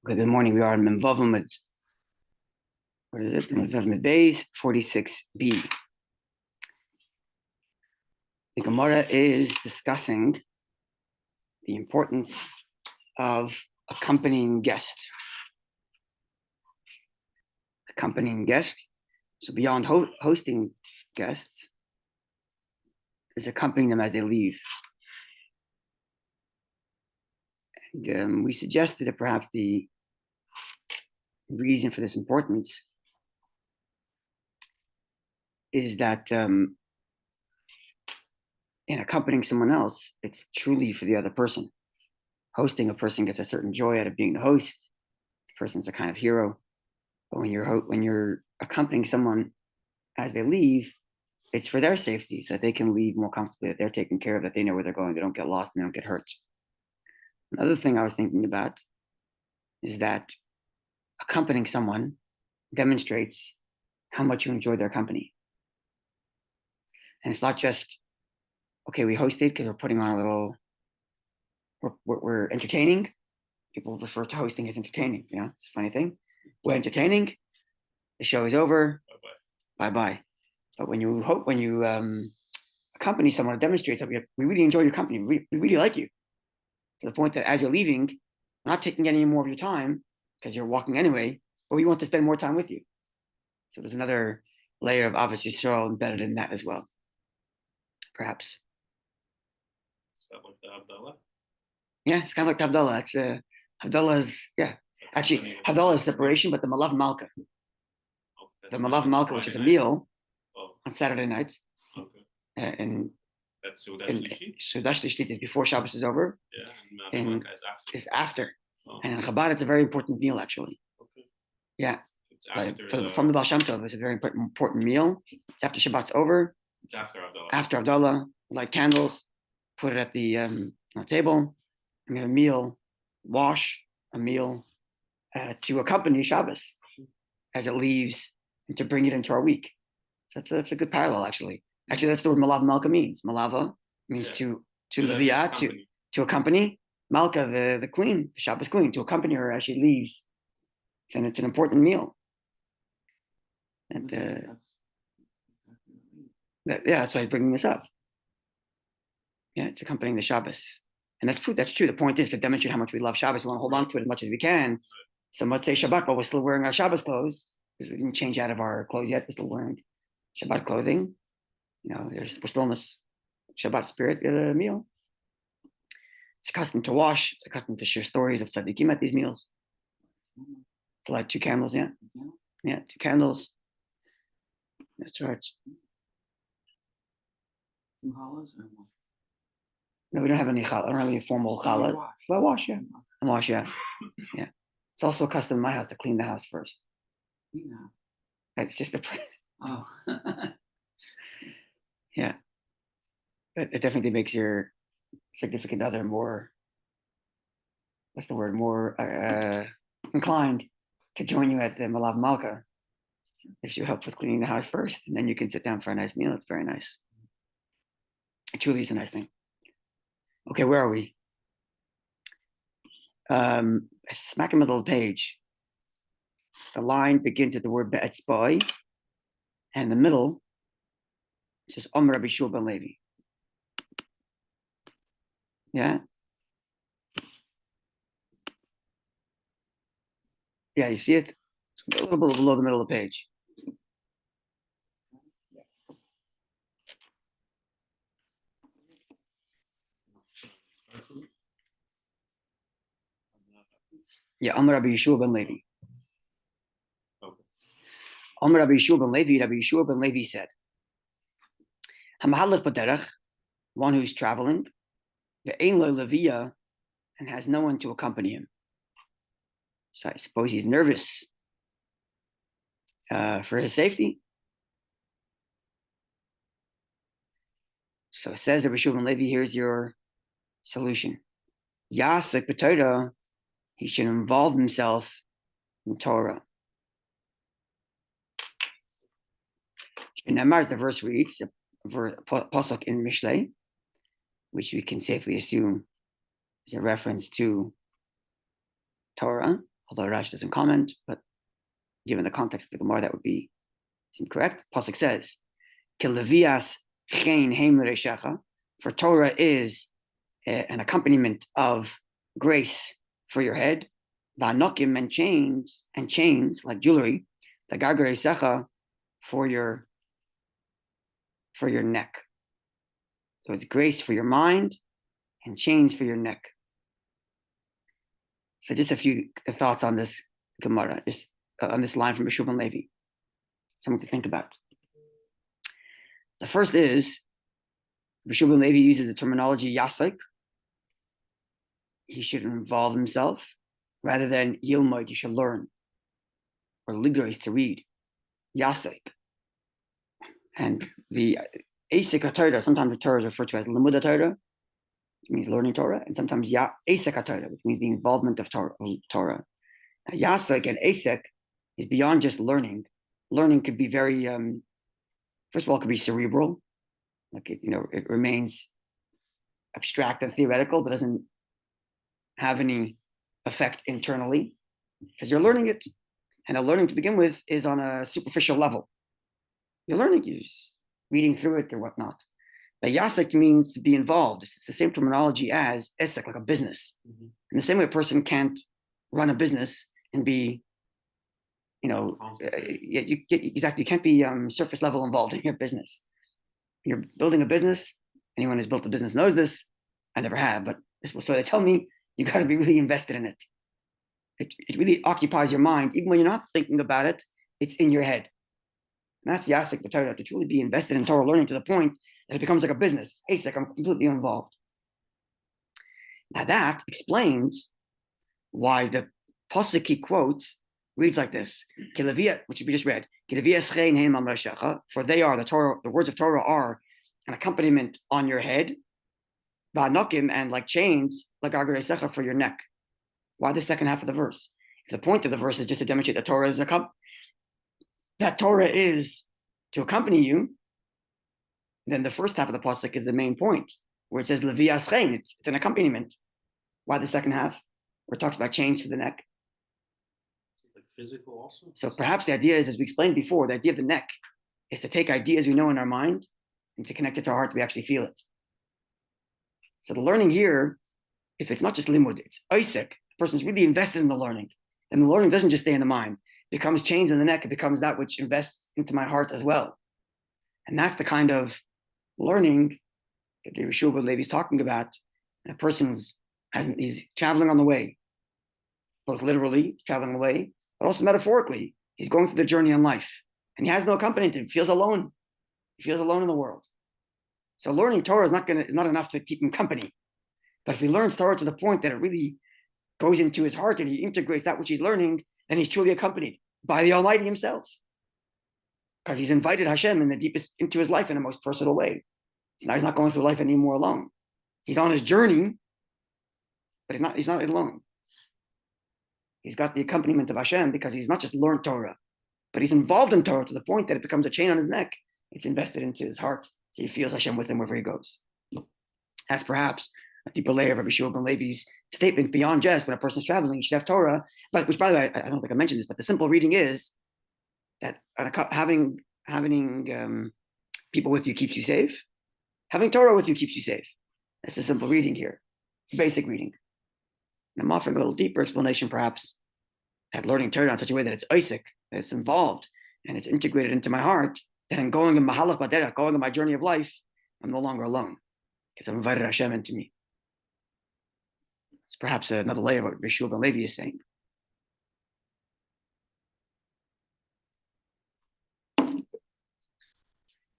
Okay, good morning. We are in Memvavim at, what is it? Memvavim Bays 46b. The Gemara is discussing the importance of accompanying guest. Accompanying guest. So beyond hosting guests, is accompanying them as they leave. And we suggested that perhaps the reason for this importance is that in accompanying someone else, it's truly for the other person. Hosting a person gets a certain joy out of being the host. The person's a kind of hero. But when you're accompanying someone as they leave, it's for their safety, so that they can leave more comfortably, that they're taken care of, that they know where they're going, they don't get lost, and they don't get hurt. Another thing I was thinking about is that accompanying someone demonstrates how much you enjoy their company. And it's not just, okay, we hosted because we're putting on a little, we're entertaining. People refer to hosting as entertaining. You know, it's a funny thing. We're entertaining. The show is over. Bye-bye. But when you accompany someone, it demonstrates that we really enjoy your company. We really like you. To the point that as you're leaving, we're not taking any more of your time because you're walking anyway, but we want to spend more time with you. So there's another layer of Avos Yisrael embedded in that as well. Perhaps. Is that like the Havdalah? Yeah, it's kind of like the Havdalah. It's Havdalah is, yeah. Actually, Havdalah is separation, but the Malav Malka. The Malav Malka, which is a meal on Saturday night. Okay. And that's Seudah Shlishit? Seudah Shlishit is before Shabbos is over. Yeah, and Malka is after. Oh. And in Chabad, it's a very important meal, actually. Okay. Yeah. It's after from the Baal Shem Tov, it's a very important meal. It's after Shabbat's over. It's after Havdalah. After Havdalah, light candles, put it at the table, and we have a meal, wash a meal to accompany Shabbos as it leaves and to bring it into our week. So that's a good parallel, actually. Actually, that's the word Malav Malka means. Malava means to Leviah, to accompany. Malka, the queen, the Shabbos queen, to accompany her as she leaves. And it's an important meal. And that's why I'm bringing this up. Yeah, it's accompanying the Shabbos. And that's true. That's true. The point is to demonstrate how much we love Shabbos. We want to hold on to it as much as we can. Some might say Shabbat, but we're still wearing our Shabbos clothes because we didn't change out of our clothes yet. We're still wearing Shabbat clothing. You know, we're still in this Shabbat spirit of the meal. It's a custom to wash. It's a custom to share stories of tzaddikim at these meals. To light 2 candles, yeah. Yeah, 2 candles. That's right. No, we don't have any challah. I don't have any formal challah. But wash, yeah. And wash, yeah. Yeah. It's also a custom in my house to clean the house first. It's just a... Oh. Yeah. It definitely makes your significant other more, what's the word, more inclined to join you at the Malav Malka. If you help with cleaning the house first, and then you can sit down for a nice meal. It's very nice. It truly is a nice thing. Okay, where are we? Smack in the middle of the page. The line begins with the word be'etzboi, and in the middle it says Rabbi Shua ben Levi. Yeah. Yeah, you see it? It's a little bit below the middle of the page. Yeah, Rabbi Yeshua ben Levi. Rabbi Yeshua ben Levi, Rabbi Yeshua ben Levi said, Hamahalach b'derech, one who's traveling, ve'ein lo leviya, and has no one to accompany him. So I suppose he's nervous for his safety. So it says, Rabbi Yeshua ben Levi, here's your solution. Yasek b'Torah, he should involve himself in Torah. And Amar, the verse reads, a pasuk in Mishlei, which we can safely assume is a reference to Torah. although Rashi doesn't comment, but given the context of the Gemara, that would seem correct. Pasuk says, "Kilevias chein heim l'reishecha," for Torah is an accompaniment of grace for your head. Va'anokim, and chains like jewelry, the gargar reisecha for your neck. So it's grace for your mind and chains for your neck. So just a few thoughts on this Gemara, just on this line from Yeshua ben Levi. Something to think about. The first is, Yeshua ben Levi uses the terminology yasik. He should involve himself, rather than yilmoid, you should learn, or ligra is to read, yasik. And the asik Torah, sometimes the Torah is referred to as limud Torah, which means learning Torah, and sometimes asik Torah, which means the involvement of Torah. Now, yasik and asik is beyond just learning. Learning could be very, first of all, it could be cerebral, like it remains abstract and theoretical, but doesn't have any effect internally because you're learning it, and the learning to begin with is on a superficial level. You're learning, you're just reading through it or whatnot. But yasik means to be involved. It's the same terminology as esek, like a business. Mm-hmm. In the same way, a person can't run a business and be, you can't be surface level involved in your business. You're building a business. Anyone who's built a business knows this. I never have, but so they tell me you got to be really invested in it. It really occupies your mind. Even when you're not thinking about it, it's in your head. And that's yasik, the Torah, to truly be invested in Torah learning to the point that it becomes like a business. Asik, I'm completely involved. Now that explains why the pasuk he quotes reads like this, which we just read, for they are, the Torah, the words of Torah are an accompaniment on your head, and like chains, like agaresecha for your neck. Why the second half of the verse? If the point of the verse is just to demonstrate that Torah is that Torah is to accompany you, then the first half of the pasuk is the main point, where it says Levi Aschein, it's an accompaniment. Why the second half? Where it talks about chains for the neck. Like physical also? So perhaps the idea is, as we explained before, the idea of the neck is to take ideas we know in our mind and to connect it to our heart, we actually feel it. So the learning here, if it's not just limud, it's isaac, the person's really invested in the learning. And the learning doesn't just stay in the mind. It becomes chains in the neck. It becomes that which invests into my heart as well. And that's the kind of learning that the Yeshua ben Levi is talking about. And a person's he's traveling on the way, both literally traveling the way, but also metaphorically. He's going through the journey in life. And he has no accompaniment. He feels alone. He feels alone in the world. So learning Torah is not enough to keep him company. But if he learns Torah to the point that it really goes into his heart and he integrates that which he's learning, then he's truly accompanied by the Almighty himself. Because he's invited Hashem in the deepest into his life in the most personal way. So now he's not going through life anymore alone. He's on his journey, but he's not alone. He's got the accompaniment of Hashem because he's not just learned Torah, but he's involved in Torah to the point that it becomes a chain on his neck. It's invested into his heart. So he feels Hashem with him wherever he goes. That's perhaps a deeper layer of Rabbi Yeshua ben Levi's statement beyond just when a person's traveling, you should have Torah. But which, by the way, I don't think I mentioned this, but the simple reading is that having people with you keeps you safe. Having Torah with you keeps you safe. That's the simple reading here, basic reading. And I'm offering a little deeper explanation, perhaps, at learning Torah in such a way that it's Isaac, that it's involved, and it's integrated into my heart, that I'm going in Mahalach Baderach, going on my journey of life, I'm no longer alone, because I've invited Hashem into me. It's perhaps another layer of what Yeshua ben Levi is saying.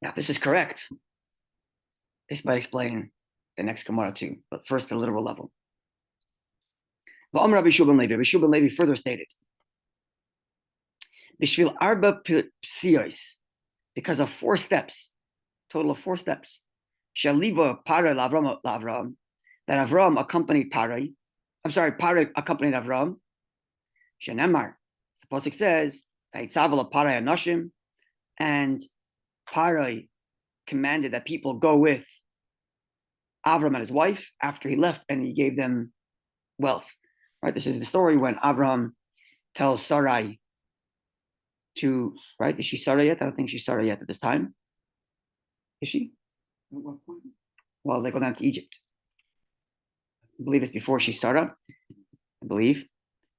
Now, this is correct. This might explain the next Gemara too, but first the literal level. Rabbi Yeshua ben Levi further stated, Bishvil arba psios, because of 4 steps, total of 4 steps, Shaliva para Lavram, that Avram accompanied Parai accompanied Avram. Shenemar, the pasuk says, Vayitzavel Parai Anoshim, and Parai commanded that people go with Avram and his wife after he left, and he gave them wealth. Right? This is the story when Avram tells Sarai to, right? Is she Sarai yet? I don't think she's Sarai yet at this time. Is she? At what point? Well, they go down to Egypt. I believe it's before she's Sarah. I believe.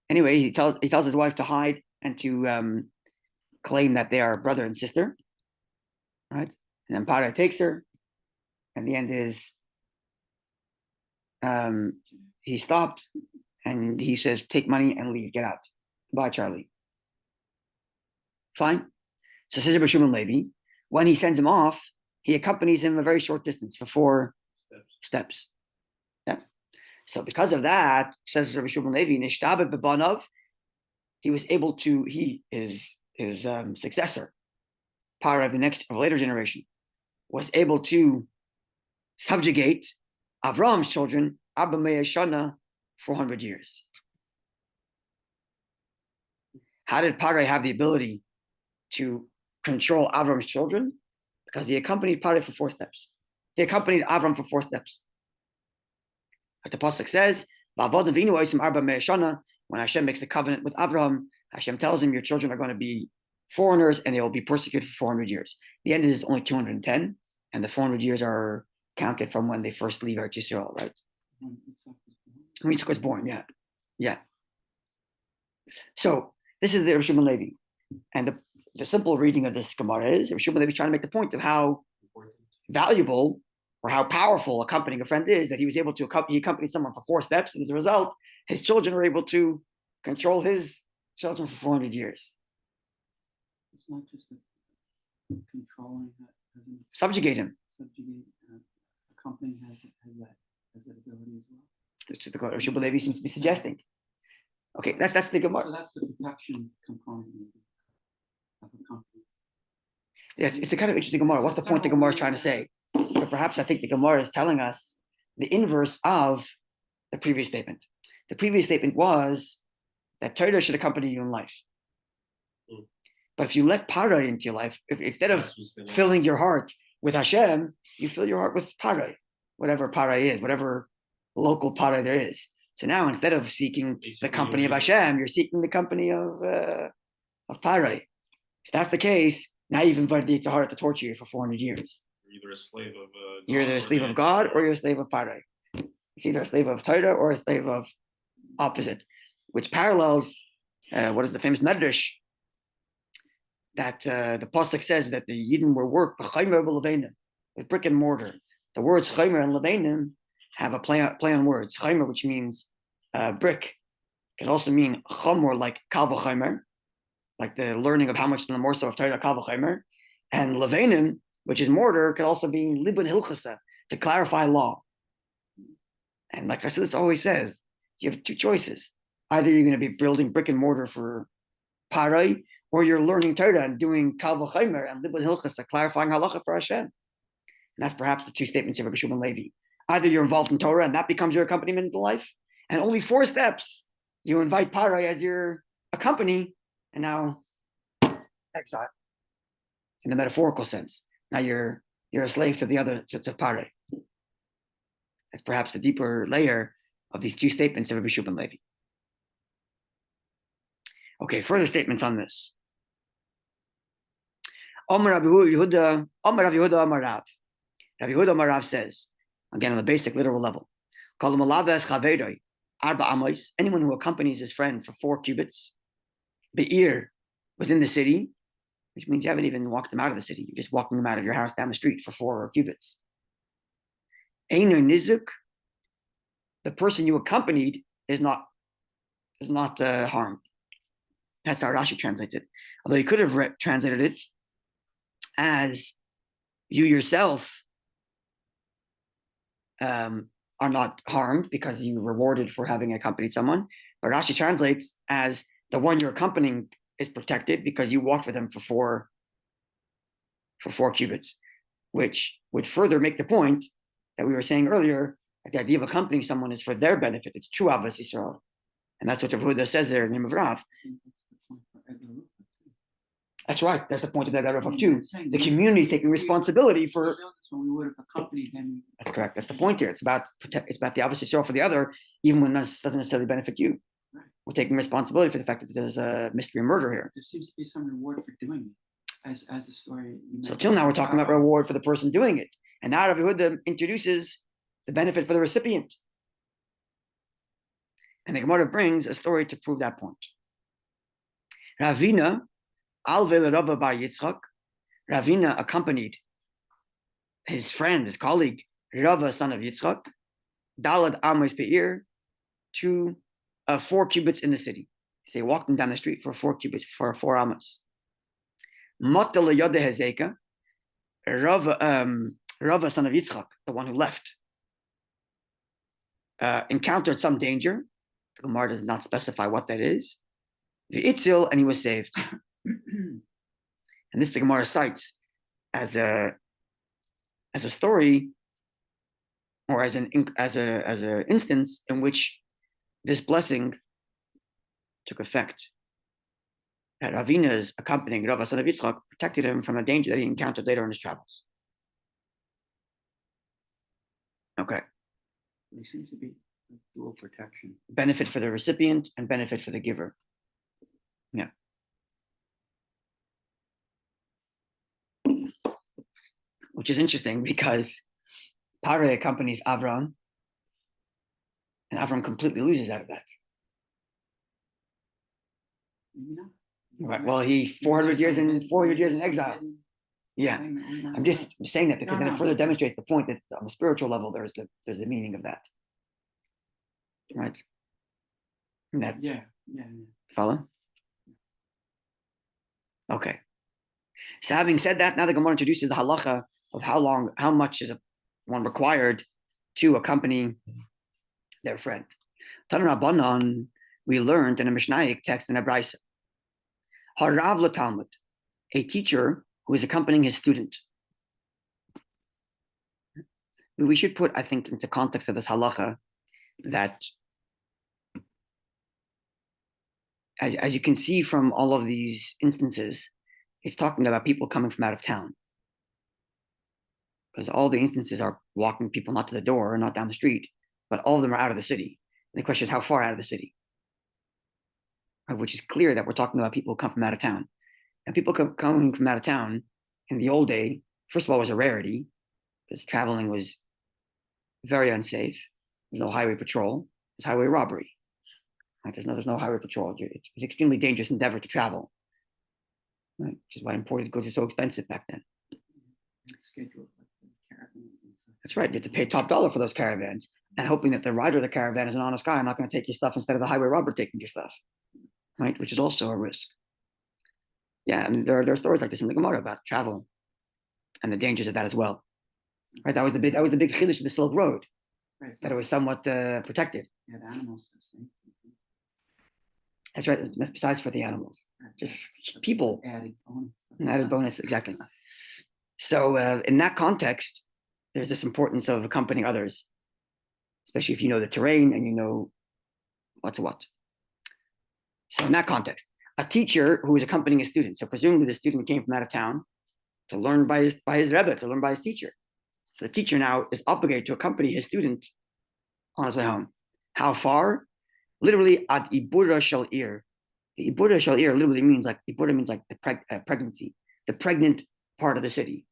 Anyway, he tells his wife to hide and to claim that they are brother and sister, right? And then Paro takes her, and the end is he stopped and he says, "Take money and leave. Get out. Bye, Charlie." Fine. So says Rabbi Shimon Levi, when he sends him off, he accompanies him a very short distance for 4 steps. Yeah. So because of that, says Rabbi Shimon Levi, Nishtabed Bebanov, he was able to, his successor, power of a later generation, was able to subjugate Avraham's children, Abba Me'ah Shana, 400 years. How did Paro have the ability to control Avram's children? Because he accompanied Paro for 4 steps. He accompanied Avram for 4 steps. Like the pasuk says, when Hashem makes the covenant with Abraham, Hashem tells him, your children are going to be foreigners and they will be persecuted for 400 years. The end is only 210, and the 400 years are counted from when they first leave Eretz Yisrael, right? When Yitzchak was born, yeah. Yeah. So this is the Rabbi Shimon Levi. And the simple reading of this Gemara is Rabbi Shimon Levi trying to make the point of how valuable or how powerful accompanying a friend is, that he was able to accompany someone for 4 steps, and as a result, his children were able to control his children for 400 years. It's not just controlling, Subjugate him. Accompanying has that ability as well. That's what the Rabbi Shimon Levi seems to be suggesting. Okay, that's the Gemara. So that's the protection component of a company. Yeah, it's a kind of interesting Gemara. What's the point the Gemara is trying to say? So perhaps I think the Gemara is telling us the inverse of the previous statement. The previous statement was that Torah should accompany you in life. But if you let Paro into your life, instead of filling your heart with Hashem, you fill your heart with Paro, whatever Paro is, whatever local Paro there is. So now instead of seeking the company of Hashem, you're seeking the company of Paro. If that's the case, now you've invited the Yitzhahara to torture you for 400 years. You're either a slave of you're either a slave of God or you're a slave of Paro. It's either a slave of Torah or a slave of opposite, which parallels what is the famous Medrash that the pasuk says that the Yidden were worked with brick and mortar. The words chaymer and levanim have a play on words. Chaymer, which means brick, can also mean chomor, like kal v'chaymer, like the learning of how much the morsel of Torah kal v'chaymer, and levanim, which is mortar, could also be libun hilchasa, to clarify law. And like Chassidus always says, you have 2 choices. Either you're going to be building brick and mortar for Parai, or you're learning Torah and doing Kal V'chaymer and Libun Hilchasa, clarifying halacha for Hashem. And that's perhaps the 2 statements of Rabbi Shimon Levi. Either you're involved in Torah and that becomes your accompaniment in life, and only 4 steps, you invite Parai as your accompany, and now exile in the metaphorical sense. Now you're a slave to the other, to Parai. That's perhaps the deeper layer of these 2 statements of Rabbi Shimon Levi. Okay, further statements on this. Amar Rabbi Yehuda Amar Rav. Rabbi Yehuda Amar Rav says, again on the basic literal level, anyone who accompanies his friend for 4 cubits, be'ir, within the city, which means you haven't even walked them out of the city, you're just walking them out of your house down the street for 4 cubits. Eino nizuk, the person you accompanied is not harmed. That's how Rashi translates it. Although he could have translated it as you yourself are not harmed because you were rewarded for having accompanied someone. But Rashi translates as the one you're accompanying is protected because you walked with him for 4 cubits, which would further make the point that we were saying earlier, that the idea of accompanying someone is for their benefit. It's true Ahavas Yisrael. And that's what Rav Huda says there in the name of Rav. That's right. That's the point of that Rav too. The community is taking responsibility for. So we would have accompanied him. That's correct. That's the point here. It's about the Ahavas Yisrael for the other, even when this doesn't necessarily benefit you. Right. we're taking responsibility for the fact that there's a mystery murder here. There seems to be some reward for doing it, as the story. So till now, we're talking about reward for the person doing it. And now Rabbi Huda introduces the benefit for the recipient. And the Gemara brings a story to prove that point. Ravina, Alvel Rava Bar Yitzchak, Ravina accompanied his friend, his colleague, Rava, son of Yitzchak, Dalad Amos Be'ir, to 4 cubits in the city. So he walked him down the street for 4 cubits, for 4 amos. Matal Yode Hezeka, Rava, son of Yitzchak, the one who left, encountered some danger. The Gemara does not specify what that is. The Itzil, and he was saved. And this the Gemara cites as a story, or as an instance in which this blessing took effect. That Ravina's accompanying Rava, son of Yitzchak, protected him from a danger that he encountered later in his travels. Okay. There seems to be dual protection. Benefit for the recipient and benefit for the giver. Yeah. Which is interesting because Pare accompanies Avram, and Avram completely loses out of that. Maybe not. Right. Well, he's 400 years in exile. Yeah. I'm just saying that because then it further demonstrates the point that on the spiritual level there's the meaning of that. Right. That, yeah. Follow? Okay. So having said that, now the Gemara introduces the halacha of how much is one required to accompany their friend. Tanan Rabbanan, we learned in a Mishnaic text in a Brisa. Harav Talmud, a teacher who is accompanying his student. We should put, I think, into context of this halacha that, as you can see from all of these instances, it's talking about people coming from out of town. Because all the instances are walking people not to the door or not down the street, but all of them are out of the city. And the question is, how far out of the city? Which is clear that we're talking about people who come from out of town. And people coming from out of town in the old day, first of all, was a rarity because traveling was very unsafe. There's no highway patrol. There's highway robbery. Right? There's no highway patrol. It's an extremely dangerous endeavor to travel. Right? Which is why imported goods were so expensive back then. That's right. You have to pay top dollar for those caravans and hoping that the rider of the caravan is an honest guy. I'm not going to take your stuff instead of the highway robber taking your stuff. Right? Which is also a risk. Yeah, I mean, there are stories like this in the Gemara about travel and the dangers of that as well. Right? That was the big chiddush of the Silk Road. Right. That it was somewhat protected. Yeah, the animals. That's right. That's besides for the animals. Just people. Added bonus, exactly. So in that context, there's this importance of accompanying others, especially if you know the terrain and you know what's what. So in that context, a teacher who is accompanying a student, so presumably the student came from out of town to learn by his Rebbe, to learn by his teacher. So the teacher now is obligated to accompany his student on his way home. How far? Literally, ad ibura shel ir. The ibura shel ir literally means like the pregnancy, the pregnant part of the city,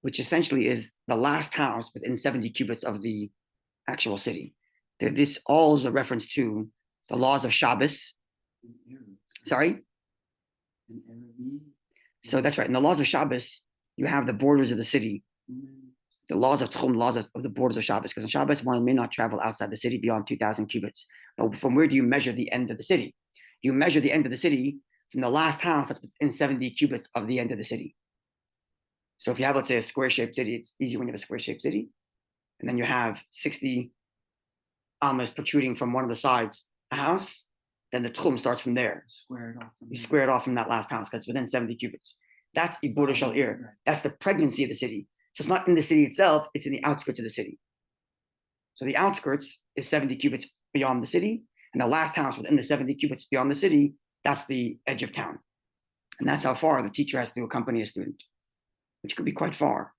which essentially is the last house within 70 cubits of the actual city. This all is a reference to the laws of Shabbos. Sorry? So that's right. In the laws of Shabbos, you have the borders of the city, the laws of Tchum, laws of the borders of Shabbos. Because in Shabbos, one may not travel outside the city beyond 2,000 cubits. But from where do you measure the end of the city? You measure the end of the city from the last house that's within 70 cubits of the end of the city. So if you have, let's say, a square-shaped city, it's easy when you have a square-shaped city. And then you have 60 amas protruding from one of the sides, a house, then the tchum starts from there. You square it off from that last house because it's within 70 cubits. That's ibura shel ir. That's the pregnancy of the city. So it's not in the city itself, it's in the outskirts of the city. So the outskirts is 70 cubits beyond the city, and the last house within the 70 cubits beyond the city, that's the edge of town. And that's how far the teacher has to accompany a student, which could be quite far.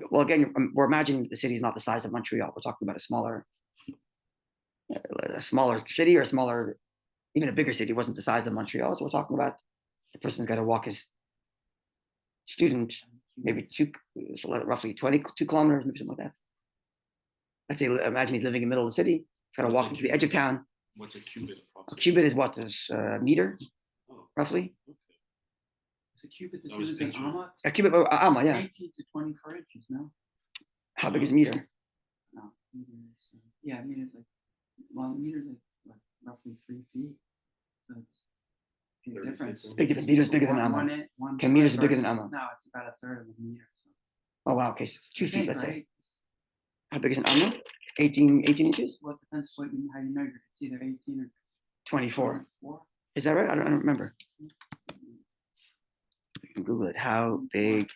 Well, again, we're imagining that the city is not the size of Montreal. We're talking about a smaller a smaller city or a smaller, even a bigger city, wasn't the size of Montreal. So we're talking about the person's got to walk his student maybe roughly 22 kilometers, maybe something like that. Let's say, imagine he's living in the middle of the city. He's got to walk to the edge of town. What's a cubit? A cubit is what? Is a meter, roughly? Okay. Is a cubit the same as an amma? A cubit, amma, yeah. 18 to 24 inches, no? How big is a meter? No, meters. Yeah, meters meters like roughly 3 feet. So it's big difference. It's big difference. Meters bigger than amma. Okay, meters is bigger than amma. No, it's about a third of a meter. So. Oh, wow. Okay, so it's 2 feet, let's say. How big is an amma? 18 inches? Well, it depends how you measure. It's either 18 or 24. Is that right? I don't remember. You can Google it. How big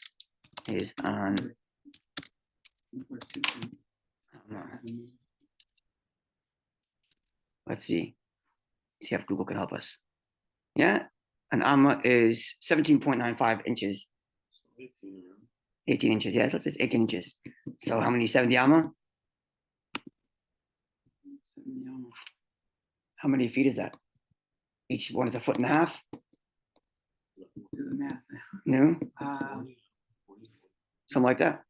is an amma? Let's see. See if Google can help us. Yeah, an amma is 17.95 inches. 18 inches, yes, let's say it's 18 inches. So how many 70 amma? How many feet is that? Each one is 1.5 feet. Do the math. No? Something like that.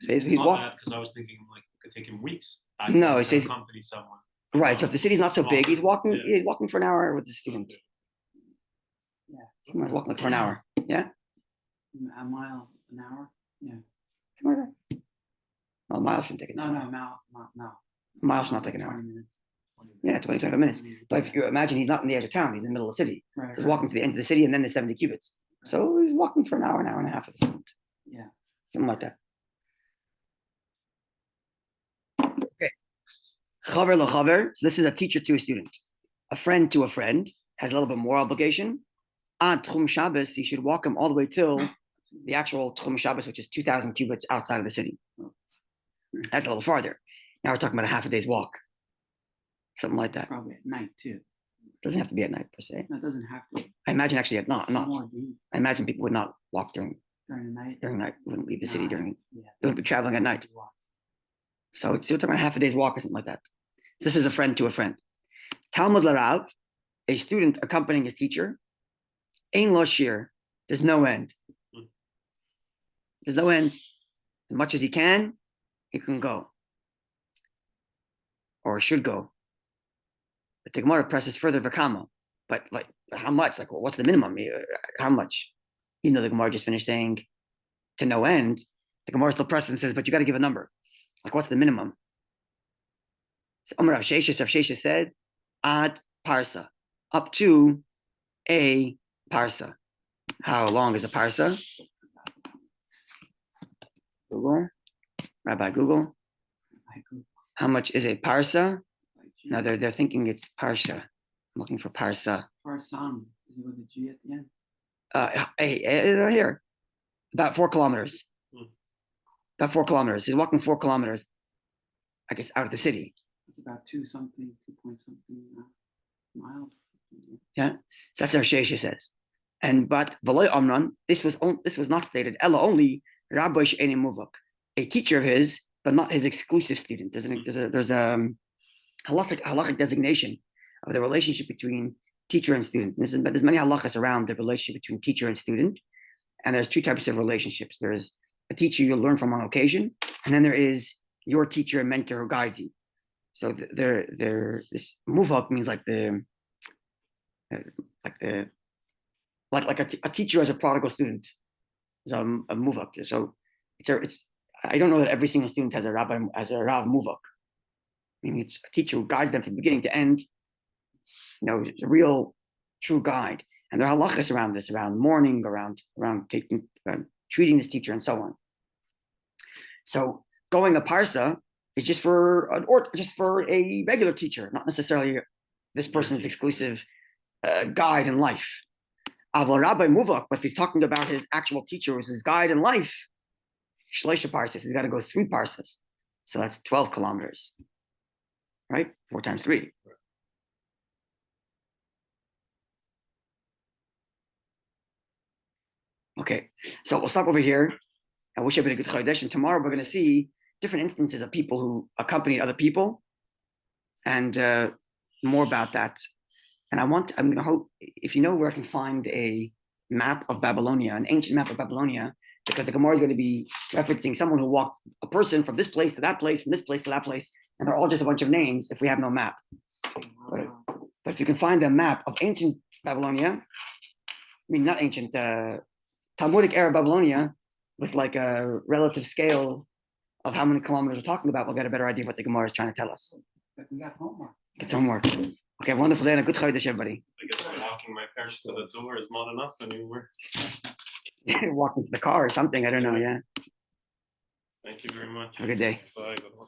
Says he's walking. Because I was thinking like it could take him weeks. No, he says accompany someone. Right. So if the city's not so big, he's walking. Yeah. He's walking for an hour with the student. Yeah. Someone's walking for an hour. Yeah. A mile an hour. Yeah. Something like that. Well, a mile shouldn't take an hour. No. A mile should not take an hour. 20 minutes. Yeah, 25 minutes. But if you imagine he's not in the edge of town, he's in the middle of the city. Right, he's walking to the end of the city and then the 70 cubits. So he's walking for an hour and a half with the student. Yeah. Something like that. Okay. Chaver l'chaver. So this is a teacher to a student. A friend to a friend has a little bit more obligation. On Tchum Shabbos, he should walk him all the way till the actual Tchum Shabbos, which is 2,000 cubits outside of the city. That's a little farther. Now we're talking about a half a day's walk. Something like that. Probably at night too. Doesn't have to be at night per se. No, it doesn't have to. I imagine actually not. I imagine people would not walk during the night. During night, wouldn't leave the city during. They wouldn't be traveling at night. So it's still talking about half a day's walk or something like that. This is a friend to a friend. Talmud Larav, a student accompanying his teacher. Ein lo shir. There's no end. There's no end. As much as he can go. Or should go. But the Gemara presses further v'kama. But like, how much? Like, what's the minimum? How much? Even though the Gemara just finished saying to no end, the Gemara still presses and says, but you got to give a number. Like, what's the minimum? So Rav Sheshes said, ad parsa, up to a parsa. How long is a parsa? Google. Rabbi Google. How much is a parsa? Now they're thinking it's parsha. I'm looking for parsa. Parsan. Is it with a G at the end? Here. About 4 kilometers. About 4 kilometers. He's walking 4 kilometers, I guess, out of the city. It's about 2 point something miles. Yeah. So that's what Shesha says. But V'loy Amran, this was not stated. Ella only Rabbi She'enim Muvak, a teacher of his, but not his exclusive student. There's a halachic designation of the relationship between teacher and student. There's many halachas around the relationship between teacher and student, and there's 2 types of relationships. There's a teacher you learn from on occasion, and then there is your teacher and mentor who guides you. So this muvak means like a teacher as a prodigal student is a muvak. So it's I don't know that every single student has a rav muvak. I mean, it's a teacher who guides them from beginning to end. It's a real, true guide. And there are halachas around this, around mourning, around taking, treating this teacher, and so on. So going a parsa is just for a regular teacher, not necessarily this person's exclusive guide in life. Aval Rabbi Muvak, but if he's talking about his actual teacher who's his guide in life, Shleisha parsas, he's got to go 3 parsas. So that's 12 kilometers. Right? 4 times 3. Okay, so we'll stop over here. I wish I had a good Chodesh, and tomorrow we're going to see different instances of people who accompanied other people and more about that. And I'm going to hope, if you know where I can find a map of Babylonia, an ancient map of Babylonia, because the Gemara is going to be referencing someone who walked a person from this place to that place, from this place to that place, and they're all just a bunch of names if we have no map. But if you can find a map of ancient Babylonia, I mean, not ancient, Talmudic era Babylonia, with like a relative scale of how many kilometers we're talking about, we'll get a better idea of what the Gemara is trying to tell us. But we got homework. Get some homework. Okay, wonderful day and a good Chodesh, everybody. I guess walking my parents to the door is not enough anymore. Walking to the car or something, I don't know, yeah. Thank you very much. Have a good day. Bye.